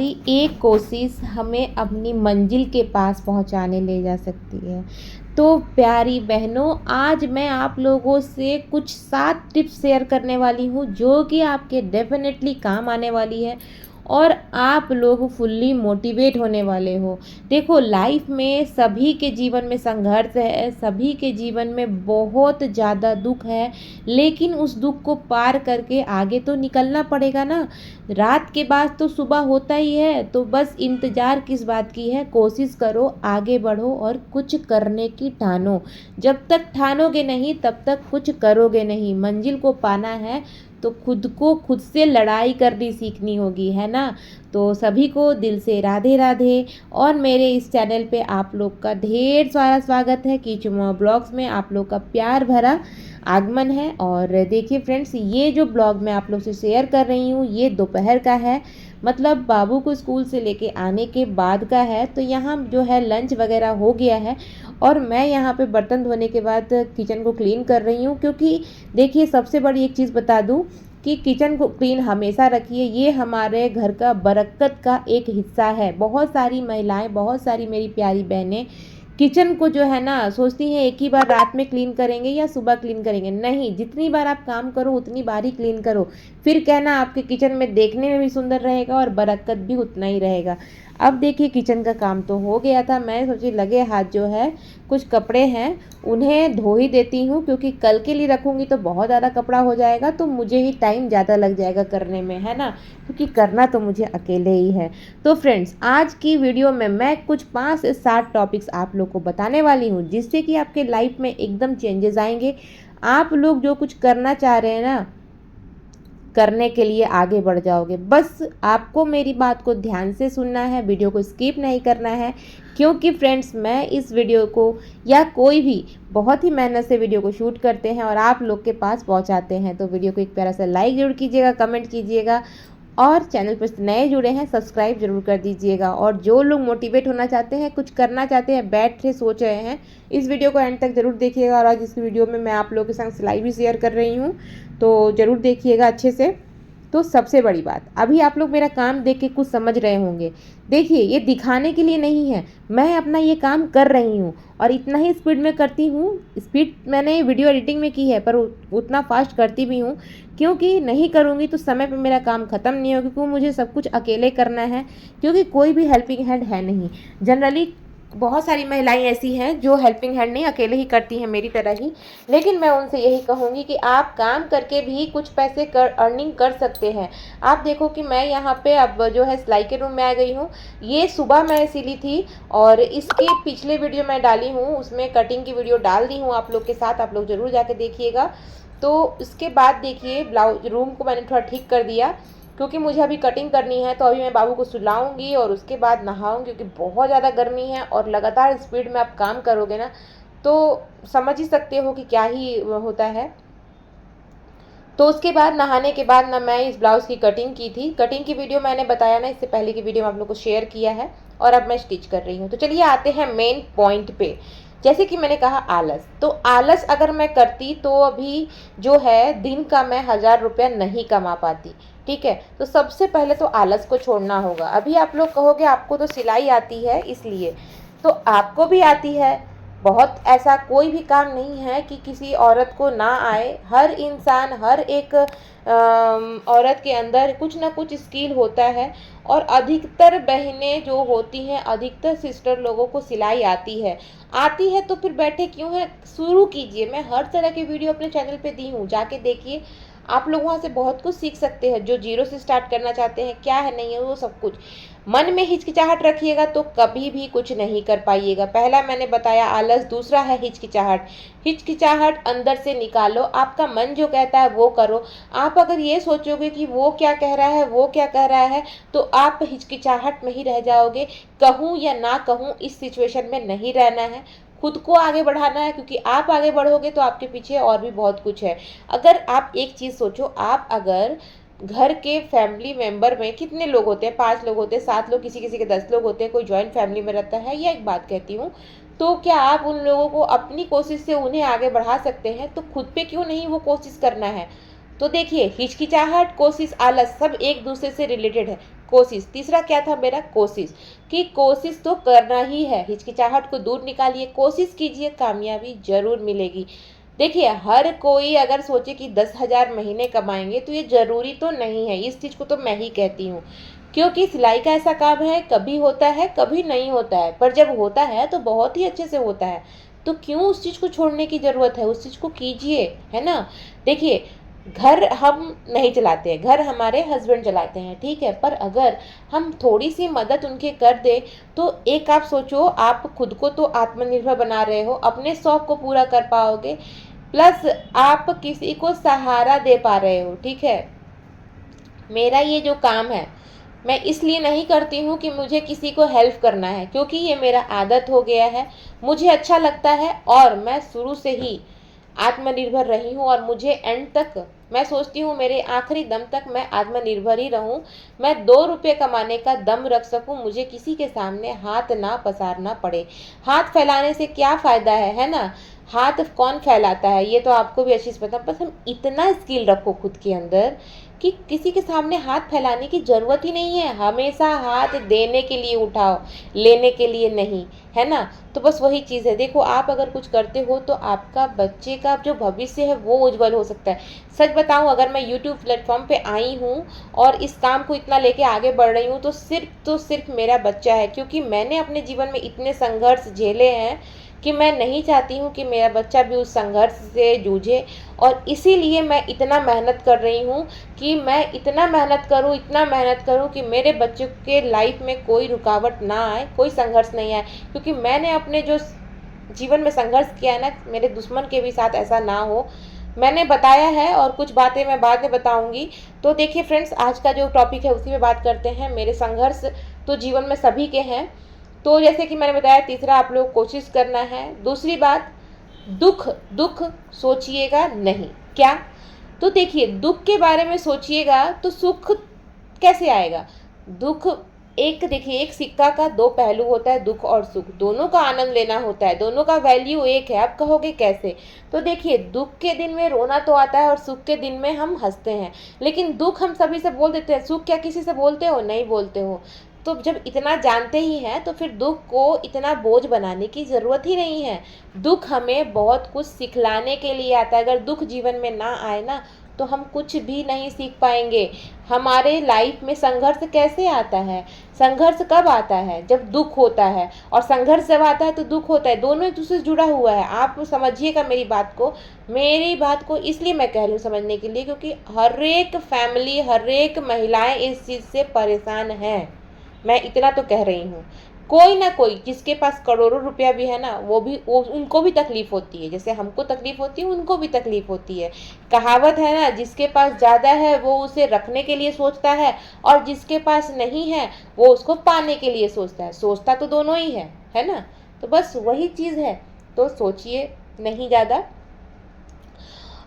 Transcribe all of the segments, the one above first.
एक कोशिश हमें अपनी मंजिल के पास पहुंचाने ले जा सकती है। तो प्यारी बहनों, आज मैं आप लोगों से कुछ 7 टिप्स शेयर करने वाली हूँ जो कि आपके डेफिनेटली काम आने वाली है और आप लोग फुल्ली मोटिवेट होने वाले हो। देखो, लाइफ में सभी के जीवन में संघर्ष है, सभी के जीवन में बहुत ज़्यादा दुख है, लेकिन उस दुख को पार करके आगे तो निकलना पड़ेगा ना। रात के बाद तो सुबह होता ही है, तो बस इंतज़ार किस बात की है। कोशिश करो, आगे बढ़ो और कुछ करने की ठानो। जब तक ठानोगे नहीं तब तक कुछ करोगे नहीं। मंजिल को पाना है तो खुद को खुद से लड़ाई करनी सीखनी होगी, है ना। तो सभी को दिल से राधे राधे। और मेरे इस चैनल पे आप लोग का ढेर सारा स्वागत है। कीचुमा ब्लॉग्स में आप लोग का प्यार भरा आगमन है। और देखिए फ्रेंड्स, ये जो ब्लॉग मैं आप लोग से शेयर कर रही हूँ ये दोपहर का है, मतलब बाबू को स्कूल से लेके आने के बाद का है। तो यहाँ जो है लंच वगैरह हो गया है और मैं यहाँ पे बर्तन धोने के बाद किचन को क्लीन कर रही हूँ। क्योंकि देखिए, सबसे बड़ी एक चीज़ बता दूँ कि किचन को क्लीन हमेशा रखिए, ये हमारे घर का बरकत का एक हिस्सा है। बहुत सारी महिलाएं, बहुत सारी मेरी प्यारी बहनें किचन को जो है ना सोचती हैं एक ही बार रात में क्लीन करेंगे या सुबह क्लीन करेंगे। नहीं, जितनी बार आप काम करो उतनी बार ही क्लीन करो, फिर कहना आपके किचन में देखने में भी सुंदर रहेगा और बरकत भी उतना ही रहेगा। अब देखिए, किचन का काम तो हो गया था, मैं सोची लगे हाथ जो है कुछ कपड़े हैं उन्हें धो ही देती हूँ, क्योंकि कल के लिए रखूँगी तो बहुत ज़्यादा कपड़ा हो जाएगा, तो मुझे ही टाइम ज़्यादा लग जाएगा करने में, है ना, क्योंकि करना तो मुझे अकेले ही है। तो फ्रेंड्स, आज की वीडियो में मैं कुछ 5 से 7 टॉपिक्स आप लोग को बताने वाली हूँ जिससे कि आपके लाइफ में एकदम चेंजेस आएंगे। आप लोग जो कुछ करना चाह रहे हैं ना, करने के लिए आगे बढ़ जाओगे। बस आपको मेरी बात को ध्यान से सुनना है, वीडियो को स्किप नहीं करना है। क्योंकि फ्रेंड्स, मैं इस वीडियो को या कोई भी बहुत ही मेहनत से वीडियो को शूट करते हैं और आप लोग के पास पहुंचाते हैं। तो वीडियो को एक प्यारा सा लाइक जरूर कीजिएगा, कमेंट कीजिएगा और चैनल पर नए जुड़े हैं सब्सक्राइब जरूर कर दीजिएगा। और जो लोग मोटिवेट होना चाहते हैं, कुछ करना चाहते हैं, बैठे सोच रहे हैं, इस वीडियो को एंड तक जरूर देखिएगा। और आज इस वीडियो में मैं आप लोगों के संग सिलाई भी शेयर कर रही हूँ, तो ज़रूर देखिएगा अच्छे से। तो सबसे बड़ी बात, अभी आप लोग मेरा काम देख के कुछ समझ रहे होंगे। देखिए, ये दिखाने के लिए नहीं है, मैं अपना ये काम कर रही हूँ और इतना ही स्पीड में करती हूँ। स्पीड मैंने वीडियो एडिटिंग में की है, पर उतना फास्ट करती भी हूँ, क्योंकि नहीं करूँगी तो समय पे मेरा काम ख़त्म नहीं होगा, क्योंकि मुझे सब कुछ अकेले करना है, क्योंकि कोई भी हेल्पिंग हैंड है नहीं। जनरली बहुत सारी महिलाएं ऐसी हैं जो हेल्पिंग हैंड नहीं, अकेले ही करती हैं मेरी तरह ही। लेकिन मैं उनसे यही कहूँगी कि आप काम करके भी कुछ पैसे अर्निंग कर सकते हैं। आप देखो कि मैं यहाँ पे अब जो है सिलाई के रूम में आ गई हूँ। ये सुबह मैं सिली थी और इसकी पिछले वीडियो मैं डाली हूँ, उसमें कटिंग की वीडियो डाल दी हूँ आप लोग के साथ, आप लोग ज़रूर जाके देखिएगा। तो इसके बाद देखिए, ब्लाउज रूम को मैंने थोड़ा ठीक कर दिया, क्योंकि मुझे अभी कटिंग करनी है। तो अभी मैं बाबू को सुलाऊंगी और उसके बाद नहाऊंगी, क्योंकि बहुत ज़्यादा गर्मी है और लगातार स्पीड में आप काम करोगे ना तो समझ ही सकते हो कि क्या ही होता है। तो उसके बाद नहाने के बाद ना मैं इस ब्लाउज़ की कटिंग की थी। कटिंग की वीडियो मैंने बताया ना, इससे पहले की वीडियो में आप लोग को शेयर किया है, और अब मैं स्टिच कर रही हूँ। तो चलिए आते हैं मेन पॉइंट पे। जैसे कि मैंने कहा आलस, तो आलस अगर मैं करती तो अभी जो है दिन का मैं 1000 रुपया नहीं कमा पाती। ठीक है, तो सबसे पहले तो आलस को छोड़ना होगा। अभी आप लोग कहोगे आपको तो सिलाई आती है इसलिए, तो आपको भी आती है। बहुत ऐसा कोई भी काम नहीं है कि किसी औरत को ना आए। हर इंसान, हर एक औरत के अंदर कुछ ना कुछ स्किल होता है। और अधिकतर बहनें जो होती हैं, अधिकतर सिस्टर लोगों को सिलाई आती है। आती है तो फिर बैठे क्यों हैं, शुरू कीजिए। मैं हर तरह की वीडियो अपने चैनल पे दी हूँ, जाके देखिए। आप लोग वहाँ से बहुत कुछ सीख सकते हैं। जो जीरो से स्टार्ट करना चाहते हैं, क्या है नहीं है वो सब कुछ। मन में हिचकिचाहट रखिएगा तो कभी भी कुछ नहीं कर पाइएगा। पहला मैंने बताया आलस, दूसरा है हिचकिचाहट। हिचकिचाहट अंदर से निकालो, आपका मन जो कहता है वो करो। आप अगर ये सोचोगे कि वो क्या कह रहा है, वो क्या कह रहा है, तो आप हिचकिचाहट में ही रह जाओगे। कहूँ या ना कहूँ, इस सिचुएशन में नहीं रहना है, खुद को आगे बढ़ाना है। क्योंकि आप आगे बढ़ोगे तो आपके पीछे और भी बहुत कुछ है। अगर आप एक चीज़ सोचो, आप अगर घर के फैमिली मेंबर में कितने लोग होते हैं, 5 लोग होते हैं, 7 लोग, किसी किसी के 10 लोग होते हैं, कोई जॉइंट फैमिली में रहता है, या एक बात कहती हूँ, तो क्या आप उन लोगों को अपनी कोशिश से उन्हें आगे बढ़ा सकते हैं? तो खुद पे क्यों नहीं वो कोशिश करना है? तो देखिए, हिचकिचाहट, कोशिश, आलस सब एक दूसरे से रिलेटेड है। कोशिश, तीसरा क्या था मेरा, कोशिश, कि कोशिश तो करना ही है, हिचकिचाहट को दूर निकालिए, कोशिश कीजिए, कामयाबी जरूर मिलेगी। देखिए हर कोई अगर सोचे कि 10,000 महीने कमाएंगे तो ये ज़रूरी तो नहीं है, इस चीज़ को तो मैं ही कहती हूँ, क्योंकि सिलाई का ऐसा काम है, कभी होता है कभी नहीं होता है, पर जब होता है तो बहुत ही अच्छे से होता है। तो क्यों उस चीज़ को छोड़ने की ज़रूरत है, उस चीज़ को कीजिए, है ना। देखिए घर हम नहीं चलाते हैं, घर हमारे हस्बैंड चलाते हैं, ठीक है, पर अगर हम थोड़ी सी मदद उनके कर दे तो एक आप सोचो, आप खुद को तो आत्मनिर्भर बना रहे हो, अपने शौक को पूरा कर पाओगे, प्लस आप किसी को सहारा दे पा रहे हो, ठीक है। मेरा ये जो काम है मैं इसलिए नहीं करती हूँ कि मुझे किसी को हेल्प करना है, क्योंकि ये मेरा आदत हो गया है, मुझे अच्छा लगता है और मैं शुरू से ही आत्मनिर्भर रही हूँ और मुझे एंड तक मैं सोचती हूँ मेरे आखिरी दम तक मैं आत्मनिर्भर ही रहूँ। मैं 2 रुपये कमाने का दम रख सकूँ, मुझे किसी के सामने हाथ ना पसारना पड़े। हाथ फैलाने से क्या फ़ायदा है ना। हाथ कौन फैलाता है ये तो आपको भी अच्छी से पता, बस हम इतना स्किल रखो खुद के अंदर कि किसी के सामने हाथ फैलाने की ज़रूरत ही नहीं है। हमेशा हाथ देने के लिए उठाओ, लेने के लिए नहीं, है ना। तो बस वही चीज़ है। देखो आप अगर कुछ करते हो तो आपका बच्चे का जो भविष्य है वो उज्जवल हो सकता है। सच बताऊं, अगर मैं यूट्यूब प्लेटफॉर्म पे आई हूँ और इस काम को इतना लेके आगे बढ़ रही हूँ तो सिर्फ मेरा बच्चा है, क्योंकि मैंने अपने जीवन में इतने संघर्ष झेले हैं कि मैं नहीं चाहती हूँ कि मेरा बच्चा भी उस संघर्ष से जूझे। और इसीलिए मैं इतना मेहनत कर रही हूँ कि मैं इतना मेहनत करूँ कि मेरे बच्चे के लाइफ में कोई रुकावट ना आए, कोई संघर्ष नहीं आए, क्योंकि मैंने अपने जो जीवन में संघर्ष किया है ना, मेरे दुश्मन के भी साथ ऐसा ना हो। मैंने बताया है और कुछ बातें मैं बाद में बताऊंगी। तो देखिए फ्रेंड्स, आज का जो टॉपिक है उसी में बात करते हैं। मेरे संघर्ष तो जीवन में सभी के हैं। तो जैसे कि मैंने बताया, तीसरा आप लोग कोशिश करना है। दूसरी बात, दुख दुख सोचिएगा नहीं। क्या? तो देखिए दुख के बारे में सोचिएगा तो सुख कैसे आएगा। दुख देखिए एक सिक्का का 2 पहलू होता है, दुख और सुख, दोनों का आनंद लेना होता है, दोनों का वैल्यू एक है। आप कहोगे कैसे? तो देखिए दुख के दिन में रोना तो आता है और सुख के दिन में हम हंसते हैं, लेकिन दुख हम सभी से बोल देते हैं, सुख क्या किसी से बोलते हो? नहीं बोलते हो। तो जब इतना जानते ही हैं तो फिर दुख को इतना बोझ बनाने की ज़रूरत ही नहीं है। दुख हमें बहुत कुछ सिखलाने के लिए आता है। अगर दुख जीवन में ना आए ना तो हम कुछ भी नहीं सीख पाएंगे। हमारे लाइफ में संघर्ष कैसे आता है? संघर्ष कब आता है? जब दुख होता है, और संघर्ष जब आता है तो दुख होता है, दोनों एक दूसरे से जुड़ा हुआ है। आप समझिएगा मेरी बात को इसलिए मैं कह रही हूँ समझने के लिए, क्योंकि हर एक फैमिली, हर एक महिलाएं इस चीज़ से परेशान हैं। मैं इतना तो कह रही हूँ। कोई ना कोई जिसके पास करोड़ों रुपया भी है ना, उनको भी तकलीफ होती है, जैसे हमको तकलीफ होती है उनको भी तकलीफ होती है। कहावत है ना, जिसके पास ज़्यादा है वो उसे रखने के लिए सोचता है, और जिसके पास नहीं है वो उसको पाने के लिए सोचता है। सोचता तो दोनों ही है ना। तो बस वही चीज़ है। तो सोचिए नहीं ज़्यादा।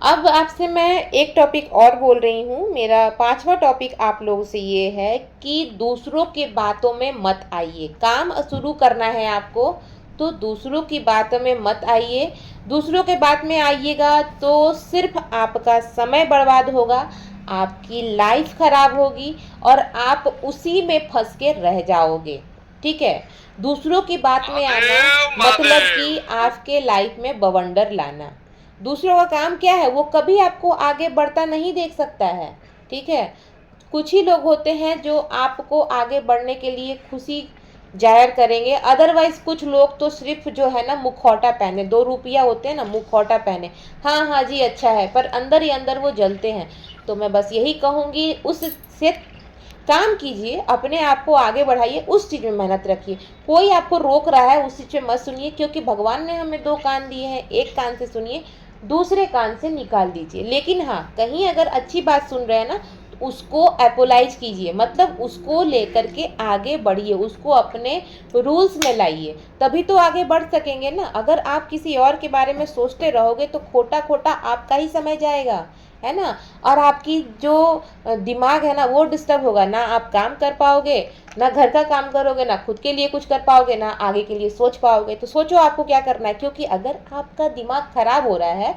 अब आपसे मैं एक टॉपिक और बोल रही हूँ। मेरा 5वां टॉपिक आप लोगों से ये है कि दूसरों के बातों में मत आइए। काम शुरू करना है आपको तो दूसरों की बातों में मत आइए। दूसरों के बात में आइएगा तो सिर्फ आपका समय बर्बाद होगा, आपकी लाइफ खराब होगी और आप उसी में फंस के रह जाओगे, ठीक है। दूसरों की बात में आना मतलब कि आपके लाइफ में बवंडर लाना। दूसरों का काम क्या है? वो कभी आपको आगे बढ़ता नहीं देख सकता है, ठीक है। कुछ ही लोग होते हैं जो आपको आगे बढ़ने के लिए खुशी जाहिर करेंगे, अदरवाइज कुछ लोग तो सिर्फ जो है ना मुखौटा पहने, 2 रुपया होते हैं ना, मुखौटा पहने, हाँ हाँ जी अच्छा है, पर अंदर ही अंदर वो जलते हैं। तो मैं बस यही कहूँगी, उससे काम कीजिए, अपने आप को आगे बढ़ाइए, उस चीज़ में मेहनत रखिए। कोई आपको रोक रहा है उस चीज़ में मत सुनिए, क्योंकि भगवान ने हमें 2 कान दिए हैं, एक कान से सुनिए, दूसरे कान से निकाल दीजिए। लेकिन हाँ, कहीं अगर अच्छी बात सुन रहे हैं ना तो उसको एपोलाइज कीजिए, मतलब उसको लेकर के आगे बढ़िए, उसको अपने रूल्स में लाइए, तभी तो आगे बढ़ सकेंगे ना। अगर आप किसी और के बारे में सोचते रहोगे तो खोटा खोटा आपका ही समय जाएगा, है ना। और आपकी जो दिमाग है ना वो डिस्टर्ब होगा, ना आप काम कर पाओगे, ना घर का काम करोगे, ना खुद के लिए कुछ कर पाओगे, ना आगे के लिए सोच पाओगे। तो सोचो आपको क्या करना है, क्योंकि अगर आपका दिमाग खराब हो रहा है,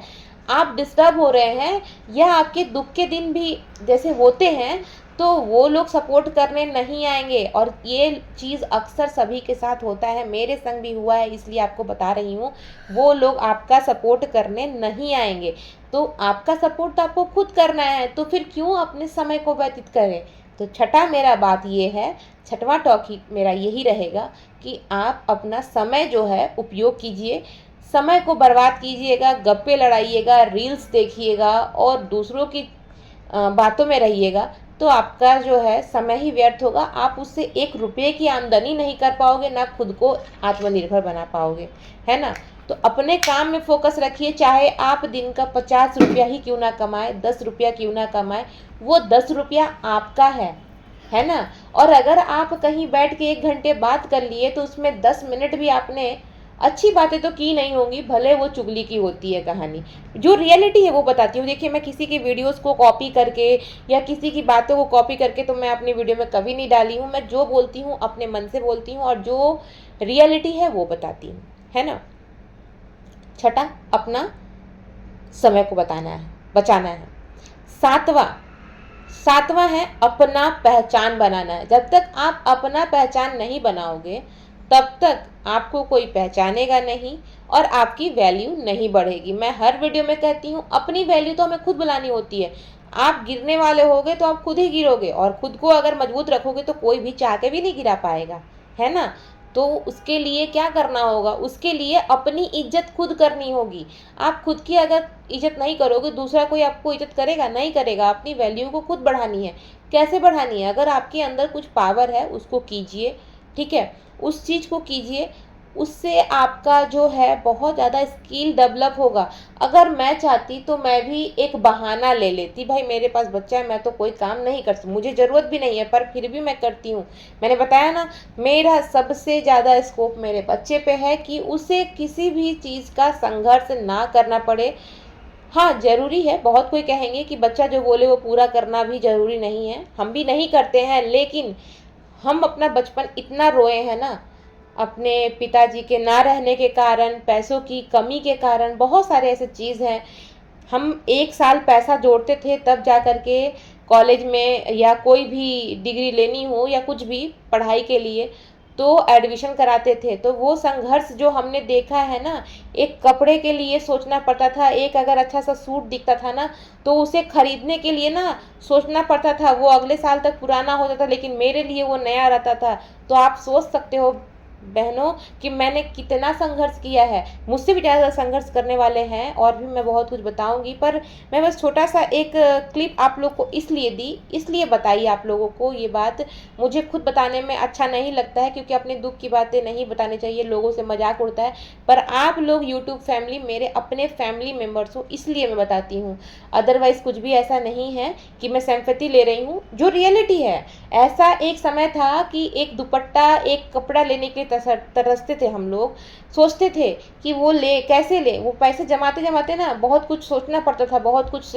आप डिस्टर्ब हो रहे हैं, या आपके दुख के दिन भी जैसे होते हैं, तो वो लोग सपोर्ट करने नहीं आएंगे। और ये चीज़ अक्सर सभी के साथ होता है, मेरे संग भी हुआ है, इसलिए आपको बता रही हूँ। वो लोग आपका सपोर्ट करने नहीं आएंगे। तो आपका सपोर्ट तो आपको खुद करना है, तो फिर क्यों अपने समय को व्यतीत करें। तो छठा मेरा बात ये है, छठवां टॉपिक मेरा यही रहेगा कि आप अपना समय जो है उपयोग कीजिए। समय को बर्बाद कीजिएगा, गप्पे लड़ाइएगा, रील्स देखिएगा और दूसरों की बातों में रहिएगा, तो आपका जो है समय ही व्यर्थ होगा। आप उससे 1 रुपये की आमदनी नहीं कर पाओगे, ना खुद को आत्मनिर्भर बना पाओगे, है ना। तो अपने काम में फोकस रखिए, चाहे आप दिन का 50 रुपया ही क्यों ना कमाए, 10 रुपया क्यों ना कमाए, वो 10 रुपया आपका है ना। और अगर आप कहीं बैठ के 1 घंटे बात कर लिए तो उसमें 10 मिनट भी आपने अच्छी बातें तो की नहीं होंगी, भले वो चुगली की होती है कहानी। जो रियलिटी है वो बताती हूँ। देखिए, मैं किसी की वीडियोस को कॉपी करके या किसी की बातों को कॉपी करके तो मैं अपनी वीडियो में कभी नहीं डाली हूँ। मैं जो बोलती हूँ अपने मन से बोलती हूँ और जो रियलिटी है वो बताती हूँ, है ना। छठा, अपना समय को बचाना है। सातवां है अपना पहचान बनाना है। जब तक आप अपना पहचान नहीं बनाओगे तब तक आपको कोई पहचानेगा नहीं और आपकी वैल्यू नहीं बढ़ेगी। मैं हर वीडियो में कहती हूँ, अपनी वैल्यू तो हमें खुद बुलानी होती है। आप गिरने वाले होगे तो आप खुद ही गिरोगे, और खुद को अगर मजबूत रखोगे तो कोई भी चाह के भी नहीं गिरा पाएगा, है ना। तो उसके लिए क्या करना होगा, उसके लिए अपनी इज्जत खुद करनी होगी। आप खुद की अगर इज्जत नहीं करोगे, दूसरा कोई आपको इज्जत करेगा? नहीं करेगा। अपनी वैल्यू को खुद बढ़ानी है। कैसे बढ़ानी है? अगर आपके अंदर कुछ पावर है उसको कीजिए, ठीक है, उस चीज़ को कीजिए। उससे आपका जो है बहुत ज़्यादा स्किल डेवलप होगा। अगर मैं चाहती तो मैं भी एक बहाना ले लेती, भाई मेरे पास बच्चा है, मैं तो कोई काम नहीं कर सकती, मुझे ज़रूरत भी नहीं है, पर फिर भी मैं करती हूँ। मैंने बताया ना, मेरा सबसे ज़्यादा स्कोप मेरे बच्चे पे है कि उसे किसी भी चीज़ का संघर्ष ना करना पड़े। हाँ, ज़रूरी है, बहुत कोई कहेंगे कि बच्चा जो बोले वो पूरा करना भी ज़रूरी नहीं है, हम भी नहीं करते हैं, लेकिन हम अपना बचपन इतना रोए हैं ना, अपने पिताजी के ना रहने के कारण, पैसों की कमी के कारण, बहुत सारे ऐसे चीज़ हैं। हम 1 साल पैसा जोड़ते थे तब जा कर के कॉलेज में या कोई भी डिग्री लेनी हो या कुछ भी पढ़ाई के लिए तो एडमिशन कराते थे। तो वो संघर्ष जो हमने देखा है ना, एक कपड़े के लिए सोचना पड़ता था, एक अगर अच्छा सा सूट दिखता था ना तो उसे खरीदने के लिए ना सोचना पड़ता था, वो अगले साल तक पुराना हो जाता, लेकिन मेरे लिए वो नया रहता था। तो आप सोच सकते हो बहनों कि मैंने कितना संघर्ष किया है। मुझसे भी ज़्यादा संघर्ष करने वाले हैं और भी मैं बहुत कुछ बताऊंगी, पर मैं बस छोटा सा एक क्लिप आप लोग को इसलिए दी, इसलिए बताई आप लोगों को ये बात। मुझे खुद बताने में अच्छा नहीं लगता है क्योंकि अपने दुख की बातें नहीं बतानी चाहिए, लोगों से मजाक उड़ता है। पर आप लोग यूट्यूब फैमिली मेरे अपने फैमिली मेम्बर्स हो, इसलिए मैं बताती हूँ। अदरवाइज़ कुछ भी ऐसा नहीं है कि मैं सिंपैथी ले रही हूँ, जो रियलिटी है। ऐसा एक समय था कि एक दुपट्टा, एक कपड़ा लेने के लिए तरसते थे हम लोग, सोचते थे कि वो ले कैसे ले, वो पैसे जमाते जमाते ना बहुत कुछ सोचना पड़ता था, बहुत कुछ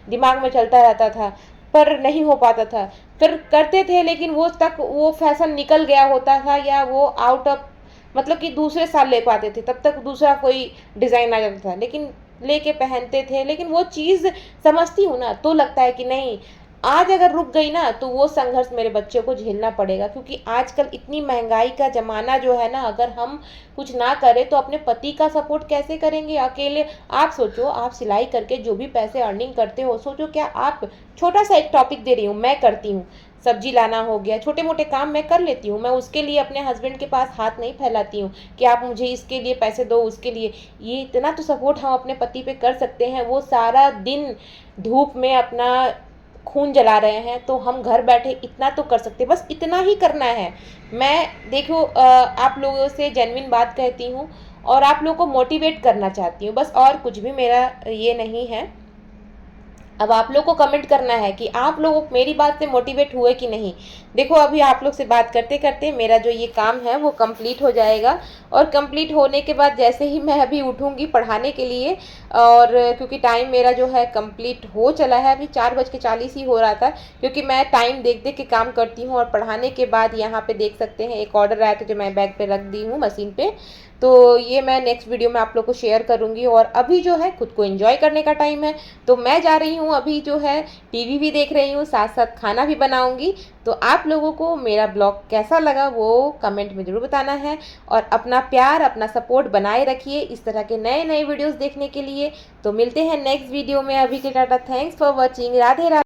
दिमाग में चलता रहता था, पर नहीं हो पाता था। फिर करते थे लेकिन वो फैशन निकल गया होता था, या वो आउट ऑफ, मतलब कि दूसरे साल ले पाते थे, तब तक दूसरा कोई डिज़ाइन आ जाता था, लेकिन लेके पहनते थे। लेकिन वो चीज़ समझती हूँ ना तो लगता है कि नहीं, आज अगर रुक गई ना तो वो संघर्ष मेरे बच्चों को झेलना पड़ेगा, क्योंकि आजकल इतनी महंगाई का ज़माना जो है ना, अगर हम कुछ ना करें तो अपने पति का सपोर्ट कैसे करेंगे अकेले। आप सोचो, आप सिलाई करके जो भी पैसे अर्निंग करते हो, सोचो क्या आप, छोटा सा एक टॉपिक दे रही हूँ, मैं करती हूँ, सब्जी लाना हो गया, छोटे मोटे काम मैं कर लेती हूँ। मैं उसके लिए अपने हस्बैंड के पास हाथ नहीं फैलाती हूँ कि आप मुझे इसके लिए पैसे दो, उसके लिए। ये इतना तो सपोर्ट हम अपने पति पे कर सकते हैं। वो सारा दिन धूप में अपना खून जला रहे हैं, तो हम घर बैठे इतना तो कर सकते हैं, बस इतना ही करना है। मैं देखो आप लोगों से जेन्युइन बात कहती हूँ और आप लोगों को मोटिवेट करना चाहती हूँ, बस, और कुछ भी मेरा ये नहीं है। अब आप लोग को कमेंट करना है कि आप लोग मेरी बात से मोटिवेट हुए कि नहीं। देखो, अभी आप लोग से बात करते करते मेरा जो ये काम है वो कंप्लीट हो जाएगा, और कंप्लीट होने के बाद जैसे ही मैं अभी उठूँगी पढ़ाने के लिए, और क्योंकि टाइम मेरा जो है कंप्लीट हो चला है, अभी 4:40 ही हो रहा था, क्योंकि मैं टाइम देख देख के काम करती हूँ। और पढ़ाने के बाद यहाँ पे देख सकते हैं एक ऑर्डर आया था जो मैं बैग पे रख दी हूँ मशीन पे, तो ये मैं नेक्स्ट वीडियो में आप लोग को शेयर करूँगी। और अभी जो है खुद को एंजॉय करने का टाइम है, तो मैं जा रही हूँ अभी जो है टीवी भी देख रही हूँ, साथ साथ खाना भी बनाऊँगी। तो आप लोगों को मेरा ब्लॉग कैसा लगा वो कमेंट में ज़रूर बताना है, और अपना प्यार अपना सपोर्ट बनाए रखिए इस तरह के नए नए वीडियोज़ देखने के लिए। तो मिलते हैं नेक्स्ट वीडियो में, अभी के Tata, thanks for watching, Radhe Radhe.